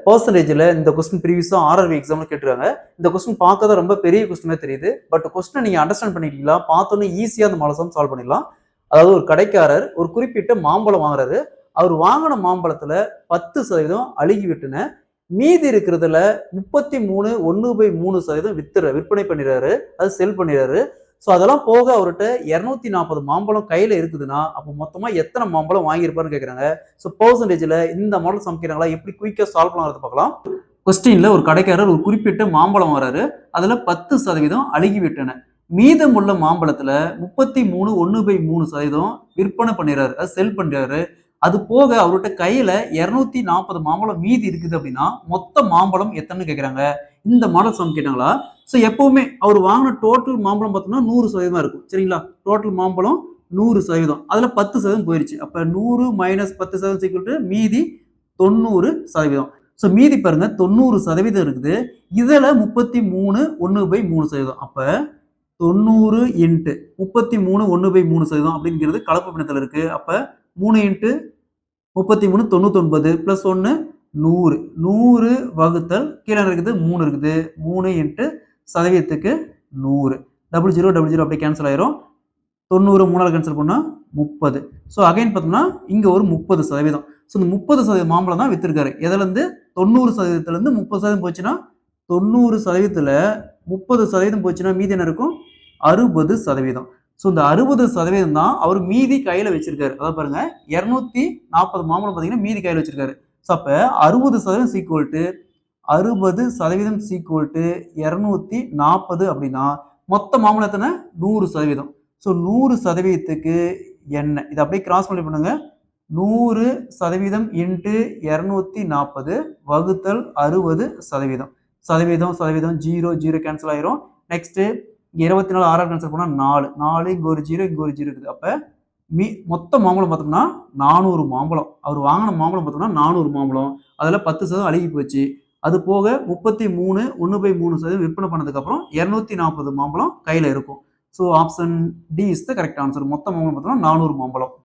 பெர்சன்டேஜ்ல இந்த question ப்ரீவியஸா RRB எக்ஸாம்ல கேட்டிருக்காங்க. இந்த கொஸ்டின் பார்க்க தான் ரொம்ப பெரிய கொஸ்டினா தெரியுது. பட் கொஸ்டினை நீங்க அண்டர்ஸ்டாண்ட் பண்ணிட்டீங்களா? பார்த்தோன்னே ஈஸியா அந்த மாடல் சம் சால்வ் பண்ணிடலாம். அதாவது ஒரு கடைக்காரர் ஒரு குறிப்பிட்ட மாம்பழம் வாங்குறாரு. அவர் வாங்கின மாம்பழத்துல 10% அழுகி விட்டுன, மீதி இருக்கிறதுல 33 1/3% விற்பனை பண்ணிடுறாரு. அது செல் பண்ணிடுறாரு. ஸோ அதெல்லாம் போக அவர்கிட்ட 240 மாம்பழம் கையில இருக்குதுன்னா, அப்போ மொத்தமா எத்தனை மாம்பழம் வாங்கியிருப்பாருன்னு கேட்குறாங்க. ஸோ பெர்சன்டேஜ்ல இந்த மாடல் சம் கேட்டாங்களா, எப்படி குயிக்கா சால்வ் பண்ணலாம்னு பார்க்கலாம். கொஸ்டின்ல ஒரு கடைக்காரர் ஒரு குறிப்பிட்ட மாம்பழம் வராரு. அதுல 10% அழுகி விட்டன. மீதமுள்ள மாம்பழத்துல 33 1/3% விற்பனை பண்ணிடுறாரு. அது செல் பண்றாரு. அது போக அவர்கிட்ட கையில 240 மாம்பழம் மீதி இருக்குது அப்படின்னா மொத்த மாம்பழம் எத்தனைன்னு கேட்குறாங்க. இந்த மாடல் சம் கேட்டாங்களா. ஸோ எப்பவுமே அவர் வாங்கின டோட்டல் மாம்பழம் பார்த்தோம்னா 100% இருக்கும். சரிங்களா? டோட்டல் மாம்பழம் 100%. அதுல 10% போயிருச்சு. அப்ப 100 - 10% மீதி 90%. ஸோ மீதி பாருங்க 90% இருக்குது. இதுல 33 1/3%. அப்ப 90 × 33 1/3% அப்படிங்கிறது கலப்பு பின்னத்துல இருக்கு. அப்ப 3 × 33 99 + 1 100. 100 வகுத்தல் கீழே இருக்குது 3 இருக்குது. 3 × சதவீதத்துக்கு 100. 00 00 அப்படியே கேன்சல் ஆயிரும். 90 3ஆல் கேன்சல் பண்ணா 30. ஸோ அகைன் பார்த்தோம்னா இங்க ஒரு 30%. ஸோ இந்த 30% மாம்பழம் தான் வித்திருக்காரு. எதுல இருந்து 90%ல இருந்து 30% போச்சுன்னா 90%ல 30% போச்சுன்னா மீதி என்ன இருக்கும்? 60%. ஸோ இந்த 60% தான் அவர் மீதி கையில வச்சிருக்காரு. அதாவது பாருங்க 240 மாம்பழம் பார்த்தீங்கன்னா மீதி கையில வச்சிருக்காரு. ஸோ அப்ப 60% ஈக்குவல் டு 60% ஈக்குவல் டு 240 அப்படின்னா மொத்த மாம்பழம் எத்தனை? 100%. ஸோ 100%க்கு என்ன? இதை அப்படியே கிராஸ் மல்டிப்ளை பண்ணுங்க. 100% × 240 வகுத்தல் 60%. சதவீதம் 0 0 கேன்சல் ஆயிரும். நெக்ஸ்ட் 24 6 கேன்சல் பண்ணா 4 4 இங்க ஒரு 0 இங்க ஒரு 0 இருக்குது. அப்ப மொத்த மாம்பழம் பார்த்தோம்னா 400 மாம்பழம். அவர் வாங்கின மாம்பழம் பார்த்தோம்னா 400 மாம்பழம். அதுல 10% அழுகி போச்சு. அது போக 33 1/3% விற்பனை பண்ணதுக்கு அப்புறம் 240 மாம்பழம் கையில இருக்கும். So option D is the correct answer. மொத்த மாம்பழம் பார்த்தோம்னா 400 மாம்பழம்.